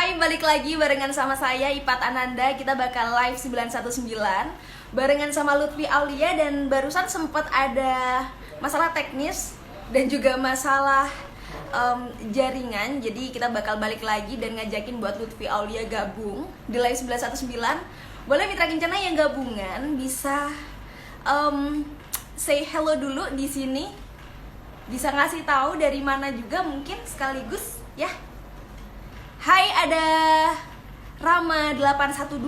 Hai, balik lagi barengan sama saya Ipat Ananda. Kita bakal live 919 barengan sama Lutfi Aulia. Dan barusan sempat ada masalah teknis dan juga masalah jaringan. Jadi kita bakal balik lagi dan ngajakin buat Lutfi Aulia gabung di live 919. Boleh mitra kencana yang gabungan bisa say hello dulu di sini. Bisa ngasih tahu dari mana juga mungkin sekaligus ya. Hai, ada Rama 812.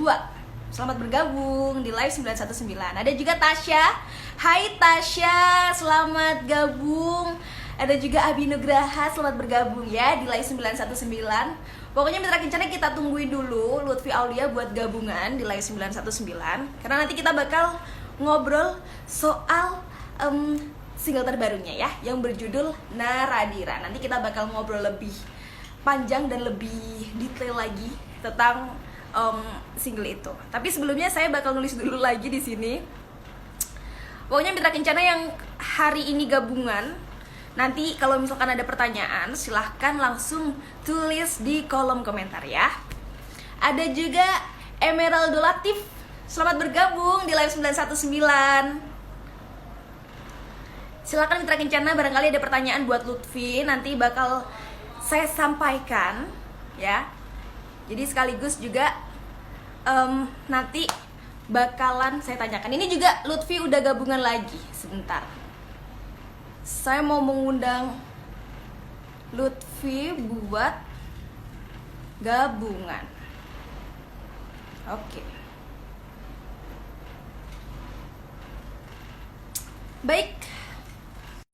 Selamat bergabung di live 919. Ada juga Tasya. Hai Tasya, selamat gabung. Ada juga Abi Nugraha, selamat bergabung ya di live 919. Pokoknya mitra kencana kita tungguin dulu Lutfi Aulia buat gabungan di live 919. Karena nanti kita bakal ngobrol soal single terbarunya ya, yang berjudul Naradira. Nanti kita bakal ngobrol lebih panjang dan lebih detail lagi tentang single itu. Tapi sebelumnya saya bakal nulis dulu lagi di sini. Pokoknya mitra kencana yang hari ini gabungan, nanti kalau misalkan ada pertanyaan silahkan langsung tulis di kolom komentar ya. Ada juga Emerald Latif, selamat bergabung di live 919. Silakan mitra kencana, barangkali ada pertanyaan buat Lutfi, nanti bakal saya sampaikan ya. Jadi sekaligus juga nanti bakalan saya tanyakan. Ini juga Lutfi udah gabungan lagi. Sebentar, saya mau mengundang Lutfi buat gabungan. Oke. Baik.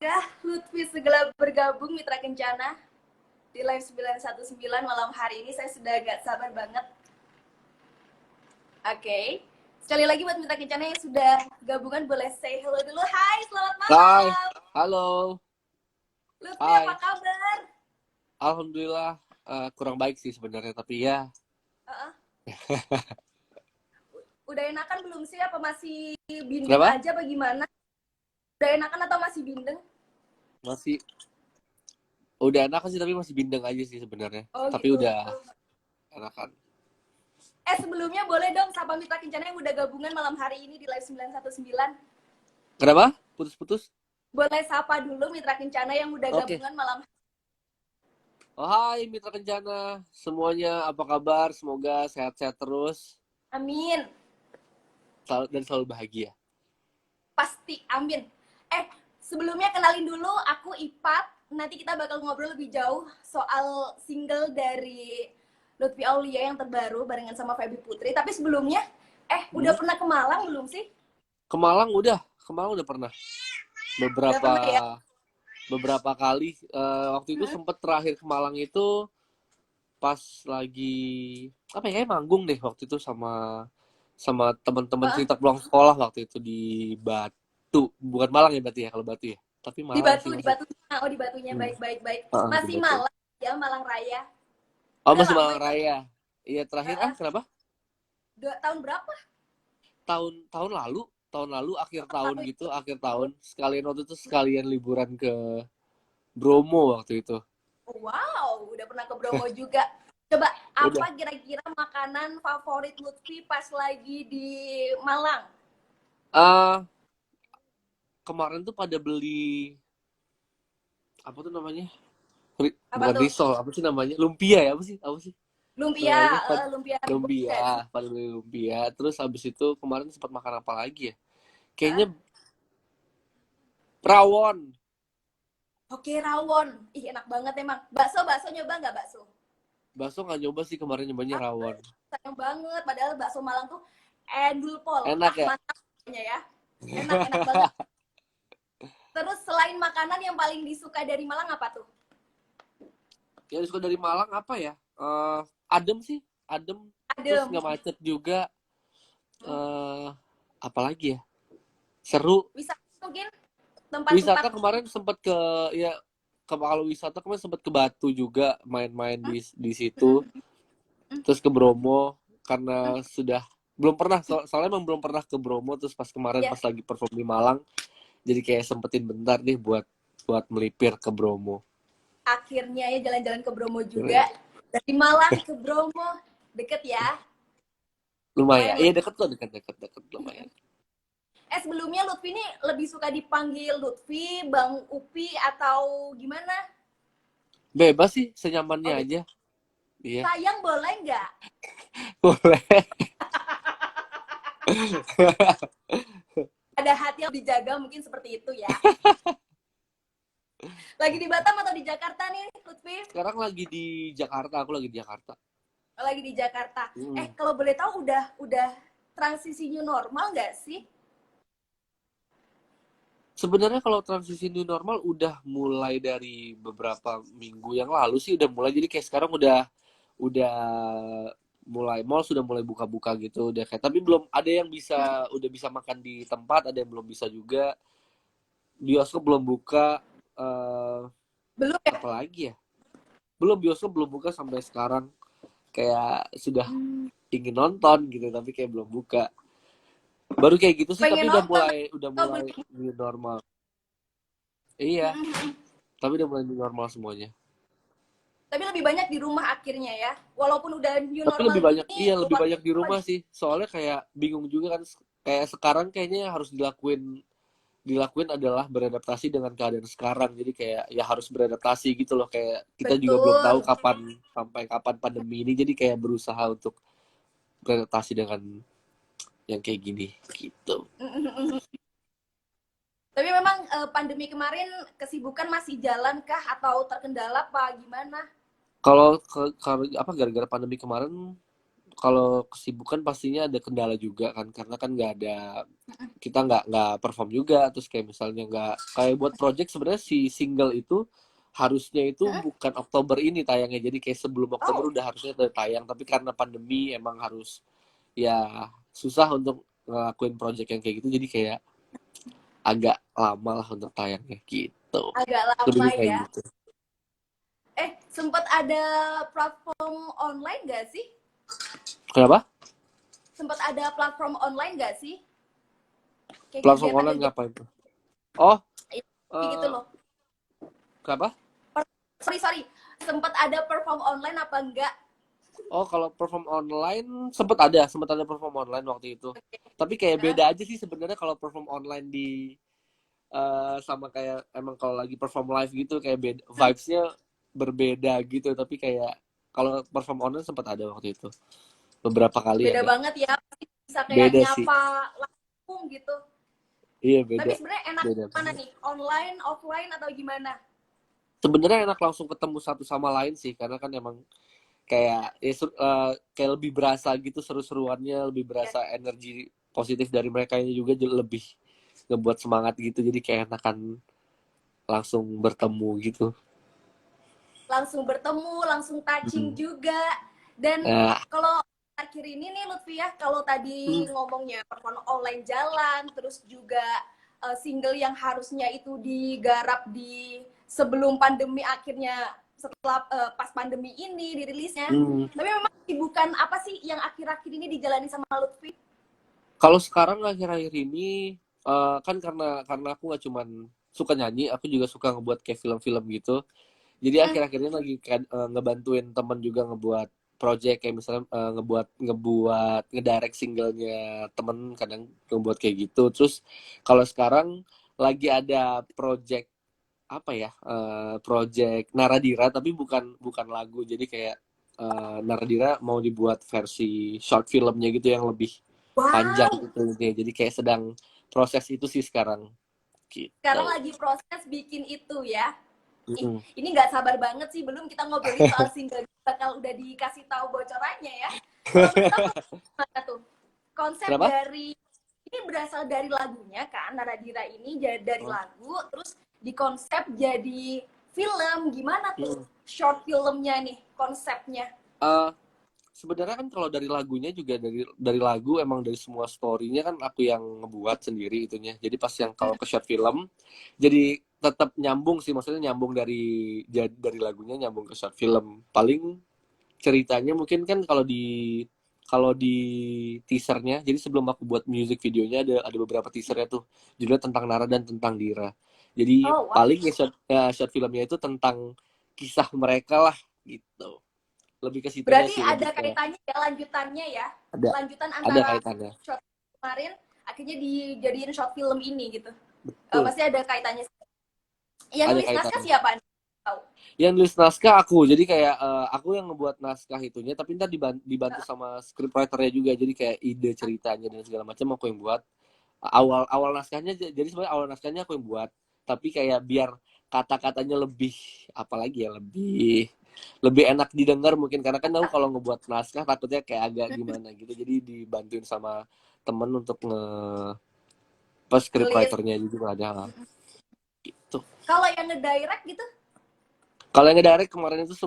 Udah Lutfi segala bergabung mitra kencana di live 919 malam hari ini. Saya sudah agak sabar banget. Oke. Sekali lagi buat mitra kencana yang sudah gabungan boleh say hello dulu. Hai, selamat malam. Hai, halo. Lutfi, Hai. apa kabar? Alhamdulillah kurang baik sih sebenarnya, tapi ya. Udah enakan belum sih? Apa masih bindeng Kenapa? aja apa gimana? Udah enakan atau masih bindeng? Masih udah enakan sih, tapi masih bindeng aja sih sebenarnya. Oh, tapi gitu. udah enakan. Sebelumnya boleh dong sapa mitra kencana yang udah gabungan malam hari ini di live 919. Kenapa? Putus-putus? Boleh sapa dulu mitra kencana yang udah Oke. gabungan malam. Oh, hai mitra kencana, semuanya apa kabar? Semoga sehat-sehat terus. Amin. Dan selalu bahagia. Pasti, amin. Sebelumnya kenalin dulu, aku Ipat. Nanti kita bakal ngobrol lebih jauh soal single dari Lutfi Aulia yang terbaru barengan sama Feby Putri. Tapi sebelumnya, udah pernah ke Malang belum sih? Ke Malang udah pernah. Beberapa kali. Waktu itu sempet terakhir ke Malang itu pas lagi apa ya, manggung deh waktu itu sama teman-teman cerita pulang sekolah waktu itu di Batu. Bukan Malang ya berarti ya, kalau Batu ya. Tapi Malang Di Batu, sih di Batu. Oh, di Batunya. Baik. Masih Malang ya, Malang Raya. Oh, Udah masih lama Malang itu. Raya. Iya, terakhir kenapa? Tahun berapa? Tahun lalu akhir tahun gitu, akhir tahun. Sekalian liburan ke Bromo waktu itu. Wow, udah pernah ke Bromo juga. Coba, apa Udah. kira-kira makanan favorit Lutfi pas lagi di Malang? Kemarin tuh pada beli apa tuh namanya? Apa Bukan tuh? risol, apa sih namanya? Lumpia ya, apa sih? Lumpia, Lumpia, pada beli lumpia. Terus habis itu kemarin sempat makan apa lagi ya? Hah? Kayaknya rawon. Oke, rawon. Ih, enak banget emang. Bakso nyoba nggak bakso? Bakso nggak nyoba sih, kemarin nyobanya rawon. Sayang banget, padahal bakso Malang tuh endulpol. Enak ya? Mantapnya ya. Enak banget. Terus selain makanan yang paling disuka dari Malang apa tuh? Yang disuka dari Malang apa ya? Adem sih, adem. Terus nggak macet juga. Apalagi ya? Seru. Wisata mungkin? Tempat Wisata kemarin sempat ke ya, kalau wisata kemarin sempat ke Batu juga, main-main di situ. Terus ke Bromo karena sudah belum pernah, soalnya emang belum pernah ke Bromo. Terus pas kemarin pas lagi perform di Malang, jadi kayak sempetin bentar nih buat melipir ke Bromo. Akhirnya ya jalan-jalan ke Bromo juga. Dari Malang ke Bromo, deket ya? Lumayan. Lumayan Iya lah. deket kok, deket lumayan. Sebelumnya Lutfi ini lebih suka dipanggil Lutfi, Bang Upi, atau gimana? Bebas sih, senyamannya Oh, aja. Iya. sayang boleh nggak? Boleh. Ada hati yang dijaga mungkin seperti itu ya. Lagi di Batam atau di Jakarta nih, Lutfi? Sekarang lagi di Jakarta, aku lagi di Jakarta. Lagi di Jakarta. Hmm. Kalau boleh tahu udah transisi new normal nggak sih? Sebenarnya kalau transisi new normal udah mulai dari beberapa minggu yang lalu sih udah mulai. Jadi kayak sekarang udah mulai mall sudah mulai buka-buka gitu udah kayak, tapi belum ada yang bisa udah bisa makan di tempat, ada yang belum bisa juga. Bioskop belum buka, Belum ya? apalagi ya, belum, bioskop belum buka sampai sekarang. Kayak sudah Hmm, ingin nonton gitu tapi kayak belum buka, baru kayak gitu sih. Tapi pengen udah nonton mulai udah atau mulai belum? new normal. Iya, tapi udah mulai new normal semuanya. Tapi lebih banyak di rumah akhirnya ya. Walaupun udah new Tapi normal lebih banyak, gini, iya lebih keluar banyak di apa rumah sih. Soalnya kayak bingung juga kan. Kayak sekarang kayaknya yang harus dilakuin adalah beradaptasi dengan keadaan sekarang. Jadi kayak ya harus beradaptasi gitu loh. Kayak kita juga belum tahu betul. sampai kapan pandemi ini. Jadi kayak berusaha untuk beradaptasi dengan yang kayak gini gitu. Tapi memang pandemi kemarin kesibukan masih jalan kah atau terkendala apa gimana? Kalau apa gara-gara pandemi kemarin, kalau kesibukan pastinya ada kendala juga kan, karena kan nggak ada, kita nggak perform juga. Terus kayak misalnya nggak kayak buat project, sebenarnya si single itu harusnya itu bukan Oktober ini tayangnya, jadi kayak sebelum Oktober Oh, udah harusnya tayang, tapi karena pandemi emang harus, ya susah untuk ngelakuin project yang kayak gitu, jadi kayak agak lama lah untuk tayangnya gitu, agak lama lebih kayak ya. gitu. Sempat ada platform online gak sih? Kenapa? Sempat ada platform online gak sih? Kayak Platform online kegiatan-kegiatan ngapain tuh? Oh, gitu eh loh. kenapa? Sorry, sorry. Sempat ada perform online apa enggak? Oh, kalau perform online sempet ada perform online waktu itu. Tapi kayak beda aja sih sebenarnya kalau perform online di sama kayak emang kalau lagi perform live gitu, kayak beda, vibes-nya berbeda gitu. Tapi kayak kalau perform online sempat ada waktu itu. Beberapa kali Beda ada. banget ya. Bisa kayak Beda sih. nyapa langsung gitu. Iya, Tapi beda. sebenarnya enak Beda mana banget. nih? Online, offline atau gimana? Sebenarnya enak langsung ketemu satu sama lain sih, karena kan emang kayak kayak lebih berasa gitu seru-seruannya, lebih Ya, berasa energi positif dari mereka ini juga, lebih ngebuat semangat gitu, jadi kayak enakan langsung bertemu gitu. langsung bertemu, langsung touching Hmm. juga. Dan Nah, kalau akhir ini nih Lutfi ya, kalau tadi ngomongnya perform online jalan, terus juga single yang harusnya itu digarap di sebelum pandemi akhirnya setelah pas pandemi ini dirilisnya. hmm. Tapi memang bukan apa sih yang akhir-akhir ini dijalani sama Lutfi? Kalau sekarang akhir-akhir ini, kan karena aku nggak cuman suka nyanyi, aku juga suka ngebuat kayak film-film gitu. Jadi akhir-akhir ini lagi kan, ngebantuin temen juga ngebuat project, kayak misalnya ngebuat ngedirect singlenya temen, kadang ngebuat kayak gitu. Terus kalau sekarang lagi ada project apa ya, project Naradira, tapi bukan bukan lagu. Jadi kayak Naradira mau dibuat versi short filmnya gitu yang lebih panjang Wow, gitu nih. Jadi kayak sedang proses itu sih sekarang sekarang gitu. lagi proses bikin itu ya. Mm-mm. Ini nggak sabar banget sih, belum kita ngobrolin soal single bakal udah dikasih tahu bocorannya ya. Kalau boleh tahu mana tuh konsep Kenapa? dari ini berasal dari lagunya kan, Naradira ini dari Oh. lagu terus dikonsep jadi film, gimana tuh Mm. short filmnya nih konsepnya? Eh, Sebenarnya kan kalau dari lagunya juga, dari lagu emang dari semua story-nya kan aku yang ngebuat sendiri itunya. Jadi pas yang kalau ke short film, jadi tetap nyambung sih, maksudnya nyambung dari lagunya nyambung ke short film. Paling ceritanya mungkin kan kalau di teasernya, jadi sebelum aku buat music videonya ada beberapa teasernya tuh, judulnya tentang Nara dan tentang Dira. Jadi Oh, wow. paling ya short filmnya itu tentang kisah mereka lah gitu. lebih ke situnya Berarti sih, ada lebih ke kaitannya ya, lanjutannya ya, lanjutan ada antara kaitannya, short kemarin akhirnya dijadiin short film ini gitu. betul, Pasti ada kaitannya. Yang ada nulis naskah kaitannya. siapa? Tahu? Yang nulis naskah aku, jadi kayak aku yang ngebuat naskah itunya, tapi ntar dibantu sama scriptwriternya juga, jadi kayak ide ceritanya dan segala macam aku yang buat. Awal awal naskahnya, jadi sebenarnya awal naskahnya aku yang buat, tapi kayak biar kata-katanya lebih, apalagi ya, lebih lebih enak didengar mungkin, karena kan aku kalau ngebuat naskah takutnya kayak agak gimana gitu, jadi dibantuin sama temen untuk pas Nulis. scriptwriternya juga ada gitu. Kalau yang ngedirect gitu? Kalau yang ngedirect kemarin itu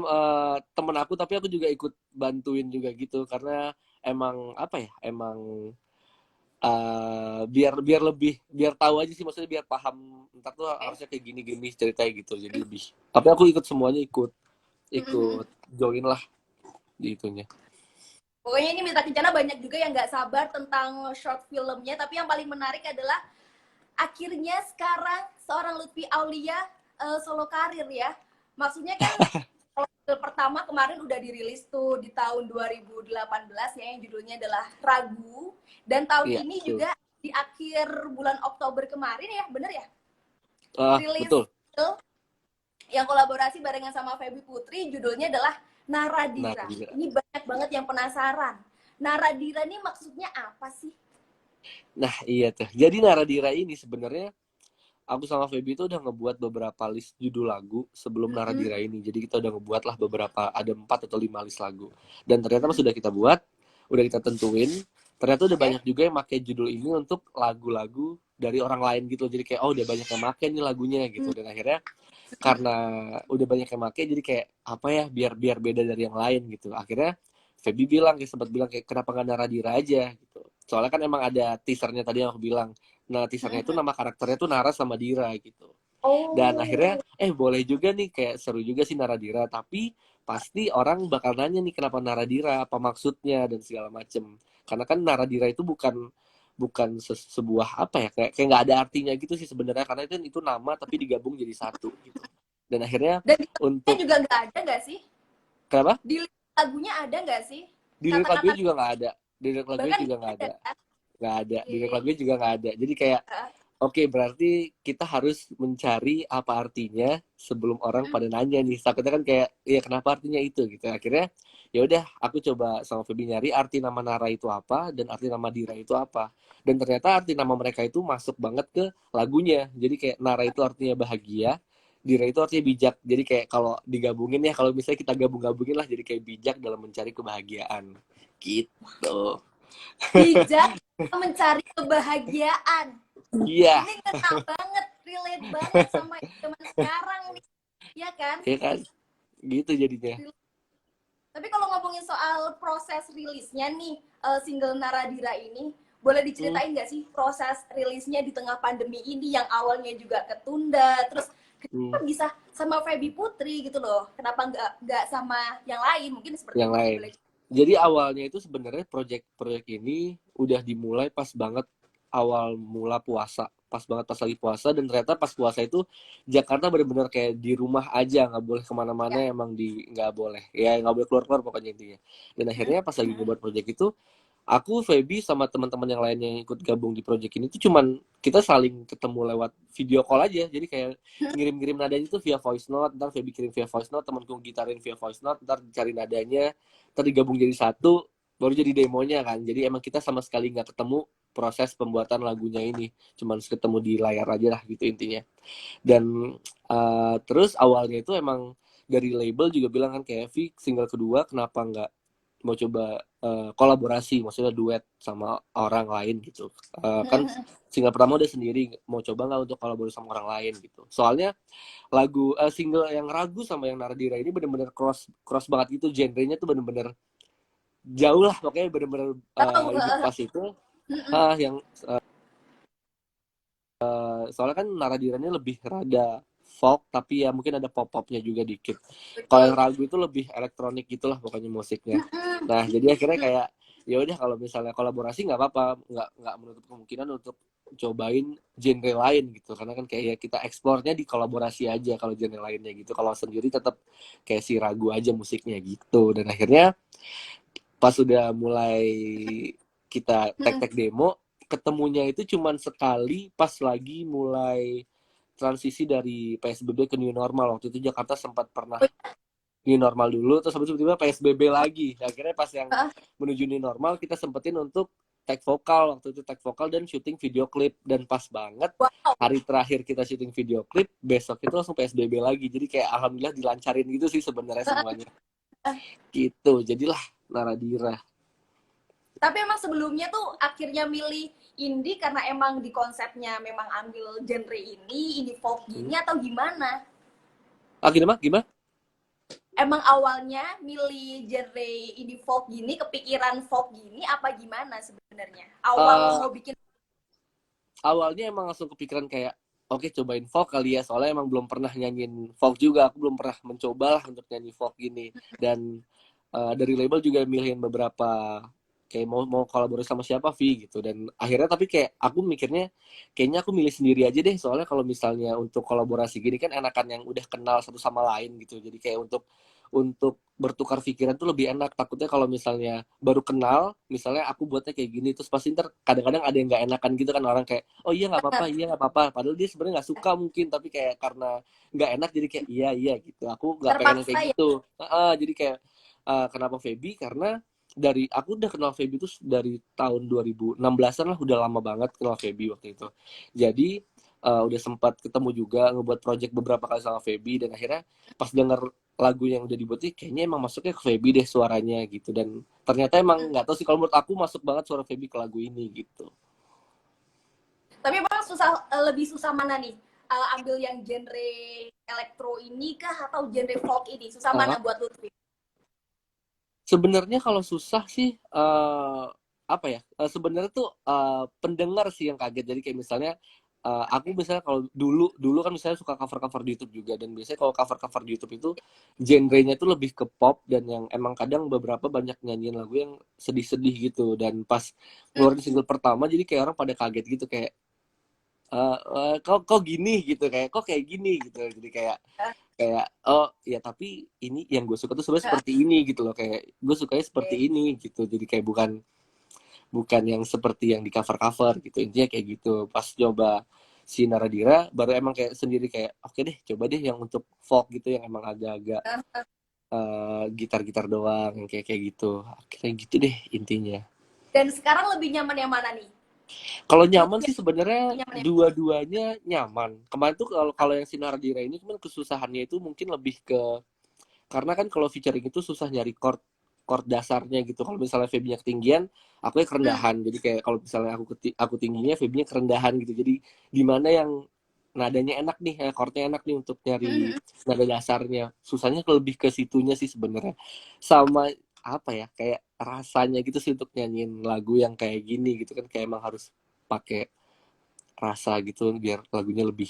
temen aku, tapi aku juga ikut bantuin juga gitu, karena emang apa ya, emang biar biar lebih biar tahu aja sih, maksudnya biar paham ntar tuh harusnya kayak gini gini ceritanya gitu, jadi lebih, tapi aku ikut semuanya, ikut ikut join lah di itunya. Pokoknya ini Mitra Kencana banyak juga yang nggak sabar tentang short filmnya, tapi yang paling menarik adalah akhirnya sekarang seorang Lutfi Aulia solo karir ya. Maksudnya kan kalau pertama kemarin udah dirilis tuh di tahun 2018 ya, yang judulnya adalah Ragu, dan tahun Iya ini betul. juga di akhir bulan Oktober kemarin ya, bener ya? Rilis Betul. yang kolaborasi barengan sama Feby Putri, judulnya adalah Nah Naradira. juga, Ini banyak banget yang penasaran. Naradira ini maksudnya apa sih? nah iya tuh, jadi Naradira ini sebenarnya aku sama Feby itu udah ngebuat beberapa list judul lagu sebelum Naradira ini. Jadi kita udah ngebuat lah beberapa, ada 4 atau 5 list lagu. Dan ternyata pas sudah kita buat, udah kita tentuin, ternyata udah Oke. banyak juga yang pakai judul ini untuk lagu-lagu dari orang lain gitu. Jadi kayak, oh udah banyak yang pakai nih lagunya gitu. Dan akhirnya karena udah banyak yang pakai, jadi kayak apa ya, biar biar beda dari yang lain gitu. Akhirnya Feby bilang, kayak sempat bilang kayak kenapa nggak Naradira aja gitu. Soalnya kan emang ada teasernya tadi yang aku bilang. Nah, teasernya itu nama karakternya tuh Nara sama Dira gitu. Dan akhirnya, Oh, boleh juga nih, kayak seru juga sih Naradira. Tapi pasti orang bakal nanya nih kenapa Naradira, apa maksudnya, dan segala macem. Karena kan Naradira itu bukan bukan sebuah apa ya, kayak nggak ada artinya gitu sih sebenarnya, karena itu nama tapi digabung jadi satu gitu. Dan akhirnya dan di lagunya untuk juga nggak ada nggak sih? kenapa? Di lagunya ada nggak sih Di lirik kata-kata, lagunya juga nggak ada. Di lirik lagunya bahkan juga nggak nggak ada ada. kan? Nggak ada. Di lirik Oke. lagunya juga nggak ada. Jadi kayak oke, berarti kita harus mencari apa artinya sebelum orang pada nanya nih. Takutnya kan kayak, ya kenapa artinya itu gitu. Akhirnya ya udah, aku coba sama Feby nyari arti nama Nara itu apa dan arti nama Dira itu apa. Dan ternyata arti nama mereka itu masuk banget ke lagunya. Jadi kayak Nara itu artinya bahagia, Dira itu artinya bijak. Jadi kayak kalau digabungin ya, kalau misalnya kita gabung-gabungin lah, jadi kayak bijak dalam mencari kebahagiaan. Gitu. Bijak mencari kebahagiaan. Iya, Ini ngena banget, relate banget sama zaman sekarang nih, ya kan? ya kan? Gitu jadinya. Tapi kalau ngomongin soal proses rilisnya nih, single Naradira ini, boleh Hmm. diceritain nggak sih proses rilisnya di tengah pandemi ini yang awalnya juga ketunda, terus Hmm. kenapa bisa sama Feby Putri gitu loh? Kenapa nggak sama yang lain? Mungkin seperti Yang itu lain. boleh. Jadi awalnya itu sebenarnya project ini udah dimulai pas banget awal mula puasa, pas banget pas lagi puasa, dan ternyata pas puasa itu Jakarta benar-benar kayak di rumah aja, nggak boleh kemana-mana, Ya. emang nggak boleh, ya nggak boleh keluar-keluar pokoknya intinya. Dan akhirnya pas lagi ngebuat project itu, aku, Feby, sama teman-teman yang lain yang ikut gabung di project ini tuh cuman kita saling ketemu lewat video call aja. Jadi kayak ngirim-ngirim nadanya itu via voice note, ntar Feby kirim via voice note, temanku gitarin via voice note, ntar cari nadanya, ntar digabung jadi satu, baru jadi demonya kan. Jadi emang kita sama sekali nggak ketemu proses pembuatan lagunya ini, cuman ketemu di layar aja lah gitu intinya. Dan terus awalnya itu emang dari label juga bilang kan kayak, Vi, single kedua kenapa nggak mau coba kolaborasi, maksudnya duet sama orang lain gitu. Kan single pertama udah sendiri, mau coba nggak untuk kolaborasi sama orang lain gitu. Soalnya lagu single yang Ragu sama yang Naradira ini bener-bener cross cross banget gitu, genrenya tuh bener-bener jauh lah, pokoknya bener-bener Tahu. ini pas itu yang soalnya kan Naradira ini lebih rada folk, tapi ya mungkin ada pop-popnya juga dikit. Kalau Betul. yang Ragu itu lebih elektronik gitulah pokoknya musiknya. Nah, jadi akhirnya kayak ya udah, kalau misalnya kolaborasi nggak apa-apa, nggak menutup kemungkinan untuk cobain genre lain gitu, karena kan kayak ya kita eksplornya di kolaborasi aja kalau genre lainnya gitu, kalau sendiri tetap kayak si ragu aja musiknya gitu. Dan akhirnya pas sudah mulai kita tek-tek demo, ketemunya itu cuman sekali pas lagi mulai transisi dari PSBB ke new normal. Waktu itu Jakarta sempat pernah new normal dulu, terus habis itu tiba-tiba PSBB lagi. Akhirnya pas yang menuju new normal, kita sempetin untuk tag vokal. Waktu itu tag vokal dan syuting video klip. Dan pas banget hari terakhir kita syuting video klip, besok itu langsung PSBB lagi. Jadi kayak alhamdulillah dilancarin gitu sih sebenarnya semuanya. Gitu, jadilah Naradira. Tapi emang sebelumnya tuh akhirnya milih indie karena emang di konsepnya memang ambil genre ini, indie folk gini atau gimana? Gimana? Gimana? Emang awalnya milih genre indie folk gini, kepikiran folk gini apa gimana sebenarnya? Awal mau bikin awalnya emang langsung kepikiran kayak oke, cobain folk kali ya, soalnya emang belum pernah nyanyiin folk juga, aku belum pernah mencoba lah untuk nyanyi folk gini. Dan dari label juga milihin beberapa kayak mau kolaborasi sama siapa Vi gitu. Dan akhirnya tapi kayak aku mikirnya kayaknya aku milih sendiri aja deh, soalnya kalau misalnya untuk kolaborasi gini kan enakan yang udah kenal satu sama lain gitu. Jadi kayak untuk bertukar pikiran tuh lebih enak. Takutnya kalau misalnya baru kenal, misalnya aku buatnya kayak gini, terus pasti ntar kadang-kadang ada yang nggak enakan gitu kan, orang kayak oh iya nggak apa-apa, iya nggak apa-apa, padahal dia sebenarnya nggak suka mungkin, tapi kayak karena nggak enak jadi kayak iya iya gitu. Aku nggak pengen yang terpaksa kayak ya? gitu. Jadi kayak kenapa Feby, karena dari aku udah kenal Feby itu dari tahun 2016-an lah, udah lama banget kenal Feby waktu itu. Jadi udah sempat ketemu juga, ngebuat project beberapa kali sama Feby, dan akhirnya pas denger lagu yang udah dibuat kayaknya emang masuknya ke Feby deh suaranya gitu. Dan ternyata emang nggak tahu sih, kalau menurut aku masuk banget suara Feby ke lagu ini gitu. Tapi emang susah, lebih susah mana nih? Ambil yang genre elektro ini kah atau genre folk ini? Susah mana buat Lutfi? Sebenarnya kalau susah sih apa ya? Sebenarnya tuh pendengar sih yang kaget. Jadi kayak misalnya aku misalnya kalau dulu kan misalnya suka cover-cover di YouTube juga, dan biasanya kalau cover-cover di YouTube itu genrenya tuh lebih ke pop, dan yang emang kadang beberapa banyak nyanyiin lagu yang sedih-sedih gitu. Dan pas ngeluarin single pertama jadi kayak orang pada kaget gitu, kayak kok gini gitu, kayak kok kayak gini gitu. Jadi kayak oh ya, tapi ini yang gue suka tuh sebenarnya seperti ini gitu loh, kayak gue sukanya seperti ini gitu. Jadi kayak bukan bukan yang seperti yang di cover cover gitu, intinya kayak gitu. Pas coba si Naradira baru emang kayak sendiri kayak oke deh, coba deh yang untuk folk gitu, yang emang agak-agak gitar-gitar doang, yang kayak gitu. Akhirnya gitu deh intinya. Dan sekarang lebih nyaman yang mana nih? Kalau nyaman sih sebenarnya Nyaman yang dua-duanya nyaman. Kemarin tuh kalau kalau yang si Naradira ini cuman kesusahannya itu mungkin lebih ke, karena kan kalau featuring itu susah nyari chord chord dasarnya gitu. Kalau misalnya Feby-nya ketinggian, aku ya kerendahan. Jadi kayak kalau misalnya aku tingginya, Feby-nya kerendahan gitu. Jadi di mana yang nadanya enak nih, chordnya enak nih untuk nyari nada dasarnya. Susahnya lebih ke situnya sih sebenarnya. Sama apa ya, kayak rasanya gitu sih untuk nyanyiin lagu yang kayak gini gitu kan, kayak emang harus pakai rasa gitu biar lagunya lebih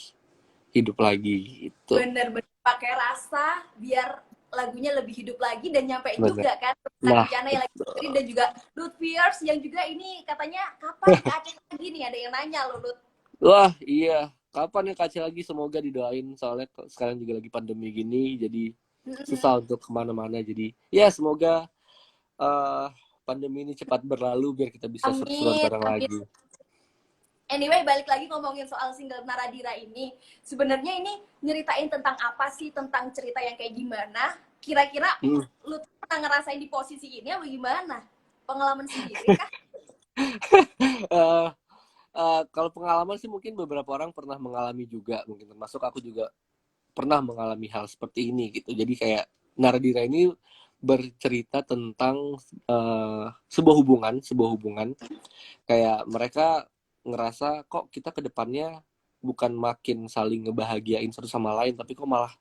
hidup lagi gitu. bener-bener pakai rasa biar lagunya lebih hidup lagi dan nyampein Bener. juga kan Nah, rencana yang lagi dengerin. Dan juga Lutfiers yang juga ini katanya kapan Kak Aceh lagi nih, ada yang nanya loh Lut. wah iya, kapan ya kaca lagi, semoga didoain, soalnya sekarang juga lagi pandemi gini, jadi susah untuk kemana-mana. Jadi ya semoga uh, pandemi ini cepat berlalu biar kita bisa seru-seruan Amin, bareng amin. lagi. Anyway, balik lagi ngomongin soal single Naradira ini. Sebenarnya ini nyeritain tentang apa sih? Tentang cerita yang kayak gimana? Kira-kira lu pernah ngerasain di posisi ini apa gimana? Pengalaman sendiri kah? uh, Kalau pengalaman sih mungkin beberapa orang pernah mengalami juga, mungkin termasuk aku juga pernah mengalami hal seperti ini gitu. Jadi kayak Naradira ini bercerita tentang sebuah hubungan kayak mereka ngerasa kok kita ke depannya bukan makin saling ngebahagiain satu sama lain, tapi kok malah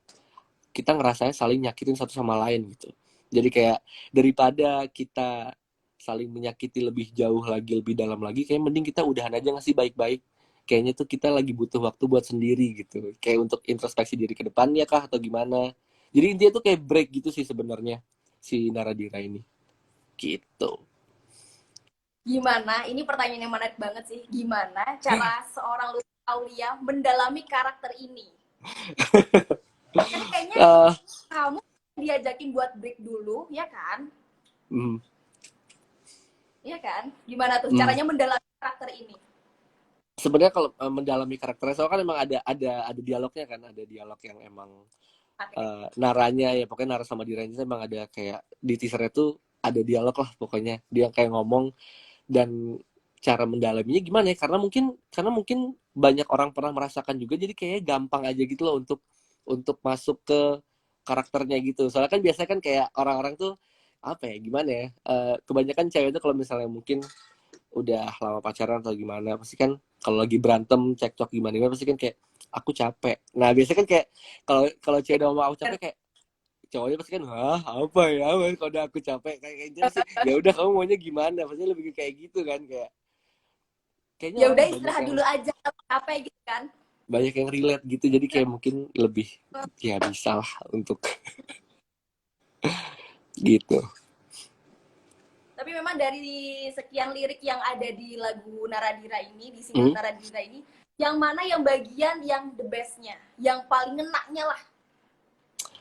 kita ngerasanya saling nyakitin satu sama lain gitu. Jadi kayak daripada kita saling menyakiti lebih jauh lagi, lebih dalam lagi, kayak mending kita udahan aja nggak sih baik-baik. Kayaknya tuh kita lagi butuh waktu buat sendiri gitu. Kayak untuk introspeksi diri ke depannya kah atau gimana. Jadi intinya tuh kayak break gitu sih sebenarnya si Naradira ini. Gitu. Gimana? Ini pertanyaan yang menarik banget sih. Gimana cara seorang Lutfi Aulia mendalami karakter ini? Kan kayaknya Eh, kamu diajakin buat break dulu, ya kan? hmm, Iya kan? Gimana tuh hmm. caranya mendalami karakter ini? Sebenarnya kalau mendalami karakternya, soalnya kan emang ada dialognya kan, ada dialog yang emang Oke. naranya ya pokoknya Nara sama Diran itu emang ada kayak di teasernya tuh ada dialog lah pokoknya dia kayak ngomong. Dan cara mendalaminya gimana ya, karena mungkin banyak orang pernah merasakan juga, jadi kayaknya gampang aja gitu loh untuk masuk ke karakternya gitu. Soalnya kan biasanya kan kayak orang-orang tuh apa ya, gimana ya, kebanyakan cewek itu kalau misalnya mungkin udah lama pacaran atau gimana pasti kan kalau lagi berantem cekcok gimana gimana pasti kan kayak aku capek. Nah biasanya kan kayak kalau kalau cewek udah ngomong aku capek, kayak cowoknya pasti kan wah apa ya Mas, kalau udah aku capek kayak gitu sih, ya udah kamu maunya gimana, pasti lebih kayak gitu kan, kayak kayaknya Ya orang udah banyak istirahat yang dulu aja, capek gitu kan? relate gitu, jadi kayak mungkin lebih ya bisa lah untuk gitu. Tapi memang dari sekian lirik yang ada di lagu Naradira ini, di single Hmm? Naradira ini, yang mana yang bagian yang the bestnya, yang paling ngenaknya lah?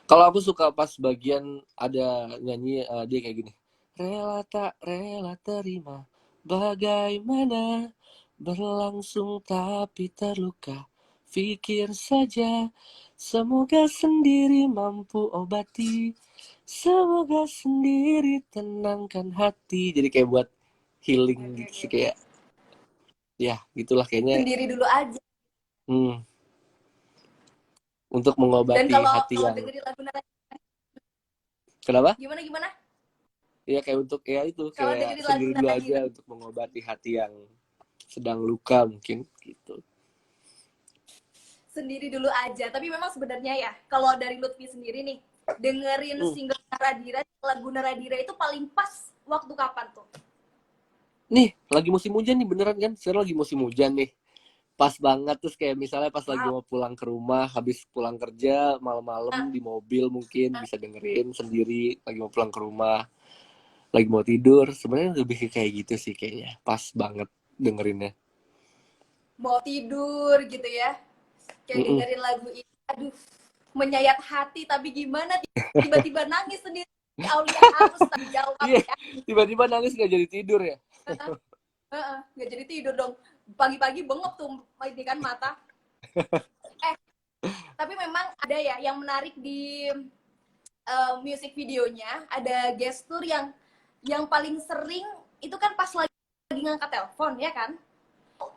Kalau aku suka pas bagian ada nyanyi, dia kayak gini, rela tak rela terima bagaimana berlangsung tapi terluka, pikir saja semoga sendiri mampu obati, semoga sendiri tenangkan hati, jadi kayak buat Oke, healing oke, gitu oke. sih, kayak ya gitulah kayaknya. Sendiri dulu aja. hmm, untuk Dan mengobati kalau hati yang dengerin lagu Naradira, kenapa gimana gimana? ya, kayak untuk ya itu Kalau kayak dengerin lagu sendiri dulu aja Naradira, untuk mengobati hati yang sedang luka mungkin gitu. sendiri dulu aja. Tapi memang sebenarnya ya, kalau dari Lutfi sendiri nih, dengerin Hmm. single Naradira, lagu Naradira itu paling pas waktu kapan tuh? Nih lagi musim hujan nih, beneran kan sekarang lagi musim hujan nih, pas banget. Terus kayak misalnya pas lagi Wow. mau pulang ke rumah habis pulang kerja malam-malam di mobil mungkin bisa dengerin sendiri lagi mau pulang ke rumah, lagi mau tidur, sebenarnya lebih kayak gitu sih, kayaknya pas banget dengerinnya. Mau tidur gitu ya, kayak Mm-mm. dengerin lagu ini, aduh, menyayat hati, tapi gimana tiba-tiba nangis sendiri. Aulia harus tanggung jawab Iya, ya. tiba-tiba nangis nggak jadi tidur ya. Nggak jadi tidur dong, pagi-pagi bengok tuh ini kan mata. eh tapi memang ada ya yang menarik di music videonya, ada gestur yang paling sering itu kan pas lagi ngangkat telepon ya kan,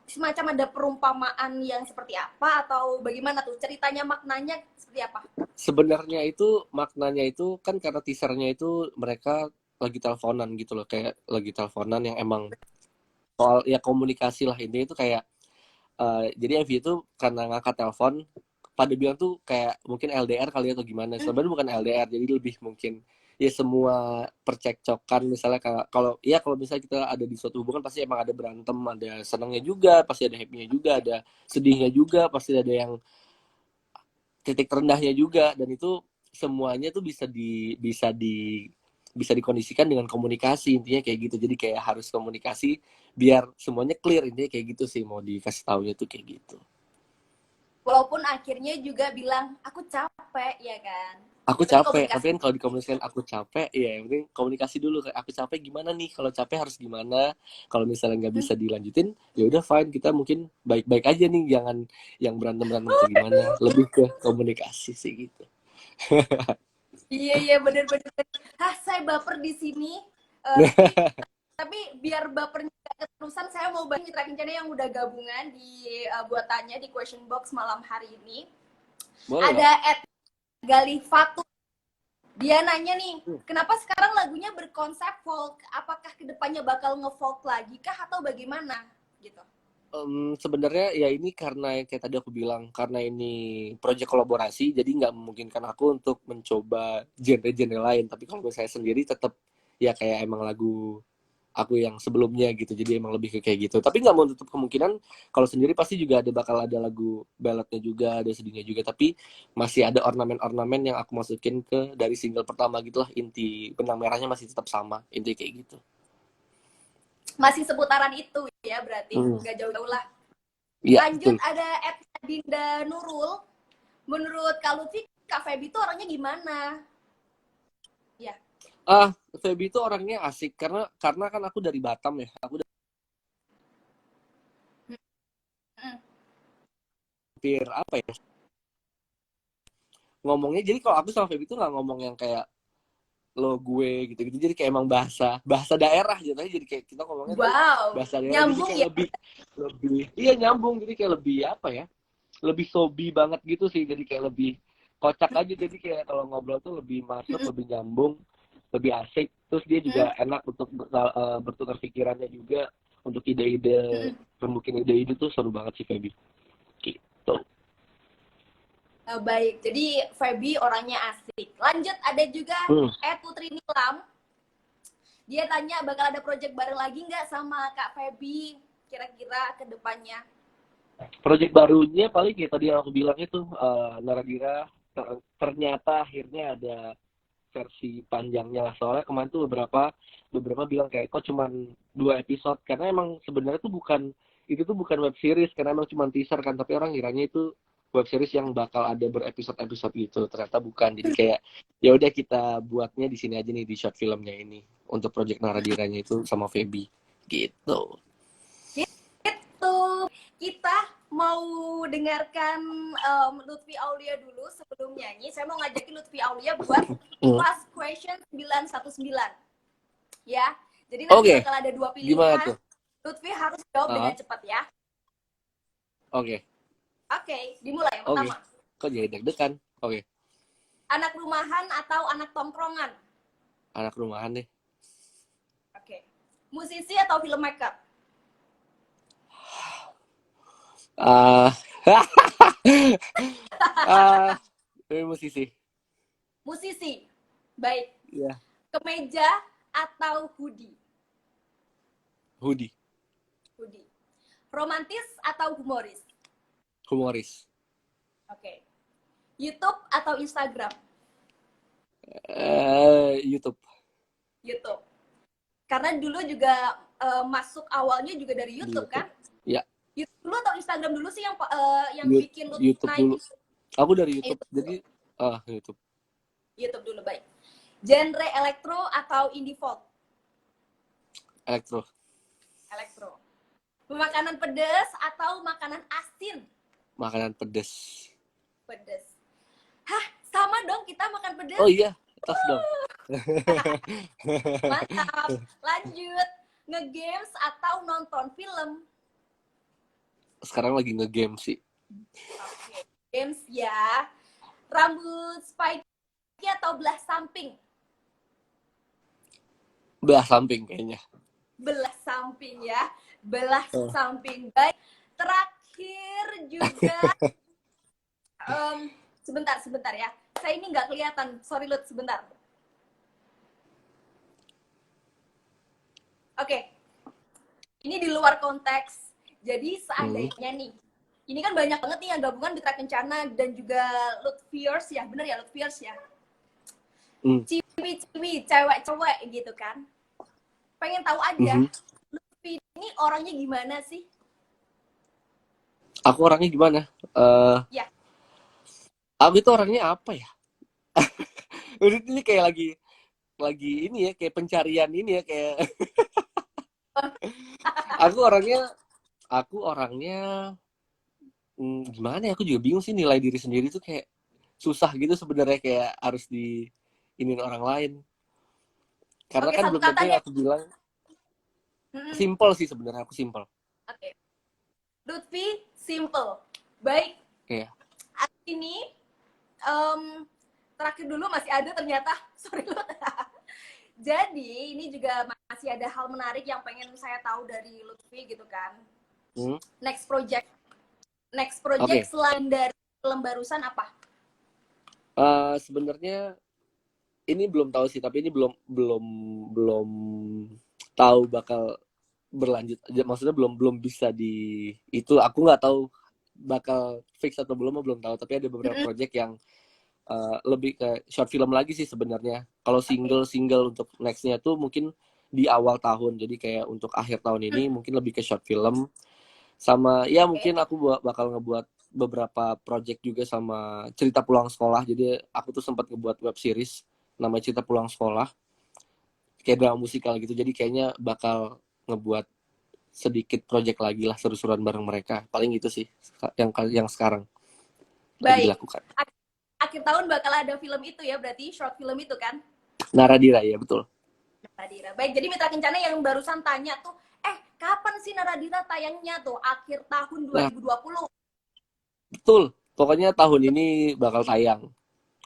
semacam ada perumpamaan yang seperti apa atau bagaimana tuh ceritanya, maknanya seperti apa? Sebenarnya itu maknanya itu kan karena teasernya itu mereka lagi teleponan gitu loh, kayak lagi teleponan yang emang soal ya komunikasi lah, intinya itu kayak jadi MV itu karena ngangkat telepon pada bilang tuh kayak mungkin LDR kali ya atau gimana, sebenarnya bukan LDR, jadi lebih mungkin ya semua percekcokan misalnya kalau ya kalau misalnya kita ada di suatu hubungan pasti emang ada berantem, ada senangnya juga, pasti ada happy-nya juga, ada sedihnya juga, pasti ada yang titik terendahnya juga, dan itu semuanya tuh bisa dikondisikan dengan komunikasi, intinya kayak gitu. Jadi kayak harus komunikasi biar semuanya clear, intinya kayak gitu sih, mau dikasih taunya tuh kayak gitu. Walaupun akhirnya juga bilang aku capek ya kan, Aku ya tapi capek, tapi komunikasi. kan kalau dikomunikasikan aku capek, ya yang penting komunikasi dulu, kayak aku capek gimana nih, kalau capek harus gimana, kalau misalnya nggak bisa dilanjutin ya udah fine, kita mungkin baik-baik aja nih, jangan yang berantem berantem atau gimana, lebih ke komunikasi sih gitu. Iya iya, bener-bener. Ah, saya baper di sini, Lutfi. Tapi biar bapernya gak keterusan, saya mau bantu Mitra Kencana yang udah gabungan di buatannya di question box malam hari ini. Boleh lah. Ada Ed Galifatu. Dia nanya nih, kenapa sekarang lagunya berkonsep folk? Apakah kedepannya bakal nge-folk lagi kah atau bagaimana? Gitu. Sebenarnya ya ini karena yang kayak tadi aku bilang, karena ini proyek kolaborasi, jadi nggak memungkinkan aku untuk mencoba genre-genre lain. Tapi kalau saya sendiri tetap ya kayak emang lagu aku yang sebelumnya gitu. Jadi emang lebih ke kayak gitu. Tapi nggak mau tutup kemungkinan kalau sendiri pasti juga bakal ada lagu balladnya juga, ada sedihnya juga. Tapi masih ada ornamen-ornamen yang aku masukin ke dari single pertama gitulah. Inti benang merahnya masih tetap sama. Inti kayak gitu. Masih seputaran itu ya berarti, Hmm. nggak jauh-jauh lah. Iya, Lanjut, betul. ada Dinda Nurul. Menurut Kak Lutfi, Kak Feby itu orangnya gimana? Ya. Feby itu orangnya asik karena kan aku dari Batam ya. Aku Mm. hampir apa ya? Ngomongnya jadi kalau aku sama Feby itu nggak ngomong yang kayak lo gue gitu-gitu. Jadi kayak emang bahasa bahasa daerah gitu. Jadi kayak kita ngomongnya tuh Wow, bahasa daerah. Jadi nyambung kayak ya. lebih iya nyambung. Jadi kayak lebih apa ya? Lebih sobi banget gitu sih. Jadi kayak lebih kocak aja. Jadi kayak kalau ngobrol tuh lebih masuk, lebih nyambung, lebih asik. Terus dia juga enak untuk bertukar pikirannya juga untuk ide-ide, rembukin ide-ide tuh seru banget sih Feby. Gitu. Baik, jadi Feby orangnya asik. Lanjut, ada juga Hmm. Putri Nilam. Dia tanya bakal ada project baru lagi nggak sama Kak Feby kira-kira ke depannya. Project barunya paling kayak tadi yang aku bilang itu Naradira ternyata akhirnya ada versi panjangnya. Soalnya kemarin tuh beberapa bilang kayak kok cuman 2 episode karena emang sebenarnya tuh bukan web series karena emang cuma teaser kan, tapi orang ngiranya itu web series yang bakal ada berepisode-episode gitu. Ternyata bukan. Jadi kayak ya udah kita buatnya di sini aja nih di short filmnya ini untuk project Naradiranya itu sama Feby gitu. Gitu. Kita mau dengarkan Lutfi Aulia dulu sebelum nyanyi. Saya mau ngajakin Lutfi Aulia buat fast question 919. Ya. Jadi nanti Oke, bakal ada 2 gimana pilihan. tuh? Lutfi harus jawab dengan cepat ya. Oke, Oke, dimulai yang oke. pertama. Kok jadi deg-degan? Oke, Anak rumahan atau anak tongkrongan? anak rumahan deh. Oke. Musisi atau filmmaker? Ah, musisi. Musisi. Baik. Iya, Kemeja atau hoodie? hoodie, Hoodie. Romantis atau humoris? humoris. Oke. YouTube atau Instagram? YouTube. YouTube. Karena dulu juga masuk awalnya juga dari Di YouTube kan? Ya, YouTube dulu atau Instagram dulu sih yang bikin lu YouTube naik? dulu. Aku dari YouTube. YouTube dulu. Jadi YouTube. YouTube dulu, baik. Genre elektro atau indie folk? Elektro. Elektro. Makanan pedas atau makanan asin? Makanan pedes. Pedas. Hah, sama dong kita makan pedas. Oh iya, tas dong. Mantap. Lanjut. Nge-games atau nonton film? Sekarang lagi nge-game sih. Oke. Games ya. Rambut spiky atau belah samping? Belah samping kayaknya. Belah samping ya. Belah samping. Baik. Terakhir juga sebentar ya. Saya ini nggak kelihatan. Sorry Lut, sebentar. Oke. Ini di luar konteks. Jadi seandainya nih, ini kan banyak banget nih yang gabungan Mitra Kencana dan juga Lutfiers ya, bener ya Lutfiers ya. Ciwi-ciwi, cewek-cewek gitu kan. Pengen tahu aja, Lutfi ini orangnya gimana sih? Aku orangnya gimana? Ya. Aku itu orangnya apa ya? Udah ini kayak lagi ini ya, kayak pencarian ini ya, kayak aku orangnya gimana ya, aku juga bingung sih nilai diri sendiri tuh kayak susah gitu sebenarnya, kayak harus diinin orang lain karena Oke, kan satu belum kata tentu deh. aku bilang simple sih sebenarnya, aku simple. Oke. Lutfi simple. Baik. Iya. Ini terakhir dulu masih ada ternyata. Sorry Lut. Jadi ini juga masih ada hal menarik yang pengen saya tahu dari Lutfi gitu kan. Next project okay. Selain dari film barusan apa? Sebenarnya ini belum tahu sih, tapi ini belum tahu bakal berlanjut. Maksudnya belum bisa itu aku nggak tahu bakal fix atau belum tahu. Tapi ada beberapa project yang lebih ke short film lagi sih sebenarnya. Kalau single untuk nextnya tuh mungkin di awal tahun. Jadi kayak untuk akhir tahun ini mungkin lebih ke short film. Sama ya Oke. mungkin aku bakal ngebuat beberapa project juga sama cerita pulang sekolah. Jadi aku tuh sempat ngebuat web series namanya cerita pulang sekolah. Kayak drama musikal gitu. Jadi kayaknya bakal ngebuat sedikit project lagi lah seru-seruan bareng mereka. Paling itu sih yang sekarang lagi Baik. dilakukan. Akhir tahun bakal ada film itu ya, berarti short film itu kan? Naradira ya betul. Naradira. Baik, jadi Mitra Kencana yang barusan tanya tuh, kapan sih Naradira tayangnya tuh? Akhir tahun Nah 2020. betul. Pokoknya tahun ini bakal tayang.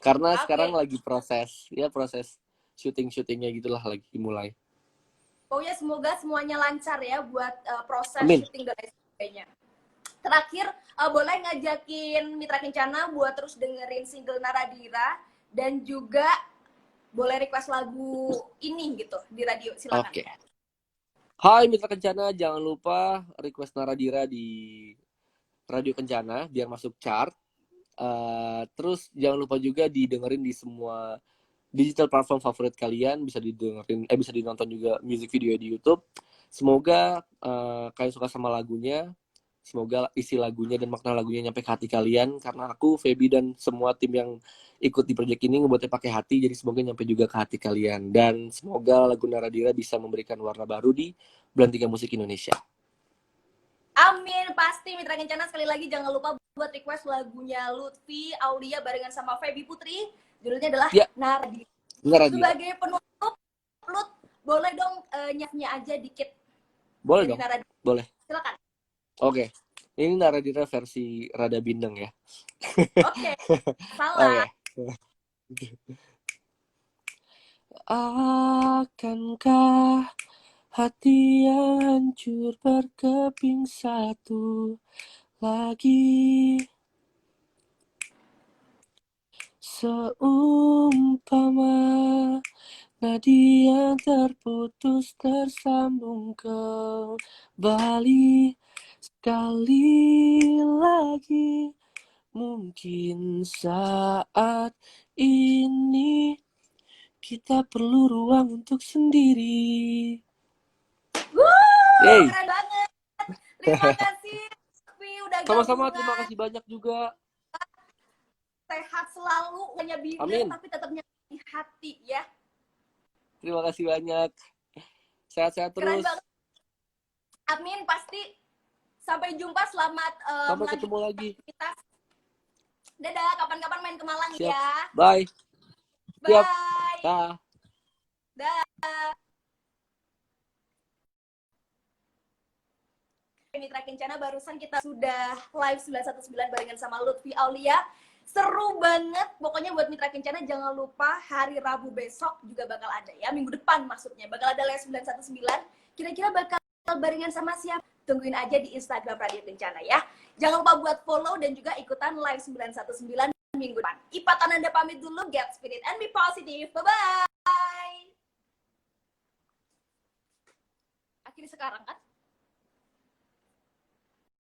Karena sekarang Oke. lagi proses syutingnya gitulah lagi mulai. Pokoknya semoga semuanya lancar ya buat proses Amin. syuting dan lain sebagainya. Terakhir, boleh ngajakin Mitra Kencana buat terus dengerin single Naradira dan juga boleh request lagu ini gitu di radio, silakan. Oke. Hai Mitra Kencana, jangan lupa request Naradira di Radio Kencana biar masuk chart. Terus jangan lupa juga didengerin di semua digital platform favorit kalian, bisa dinonton juga music video di YouTube. Semoga kalian suka sama lagunya. Semoga isi lagunya dan makna lagunya nyampe ke hati kalian, karena aku, Feby, dan semua tim yang ikut di project ini ngebuatnya pakai hati, jadi semoga nyampe juga ke hati kalian. Dan semoga lagu Naradira bisa memberikan warna baru di bulan 3 musik Indonesia. Amin, pasti Mitra Kencana. Sekali lagi jangan lupa buat request lagunya Lutfi Aulia barengan sama Feby Putri. Judulnya adalah Naradira. Sebagai penutup, Lut, boleh dong nyanyi aja dikit. Boleh dong, Naradira. boleh. Silakan. Oke, ini Naradira versi Rada Bindeng ya. Oke, salah. Akankah hati yang hancur berkeping satu lagi, seumpama nadi yang terputus tersambung kembali sekali lagi. Mungkin saat ini kita perlu ruang untuk sendiri. Keren banget. Terima kasih Lutfi udah gabungan. Sama-sama, terima kasih banyak juga. Sehat selalu, hanya bidang Amin. tapi tetap nyampe hati ya. Terima kasih banyak. Sehat-sehat terus. Keren banget. Amin, pasti. Sampai jumpa, selamat sampai ketemu lagi. aktivitas. Dadah, kapan-kapan main ke Malang. Siap. Ya. Bye. Bye. Siap. Dah. Dah. Mitra Kencana, barusan kita sudah live 919 barengan sama Lutfi Aulia. Seru banget. Pokoknya buat Mitra Kencana jangan lupa hari Rabu besok juga bakal ada ya. Minggu depan maksudnya. Bakal ada live 919. Kira-kira bakal barengan sama siapa? Tungguin aja di Instagram Radio Kencana ya. Jangan lupa buat follow dan juga ikutan live 919 minggu depan. Ipa Tananda pamit dulu. Get spirit and be positive. Bye-bye. Akhirnya sekarang kan?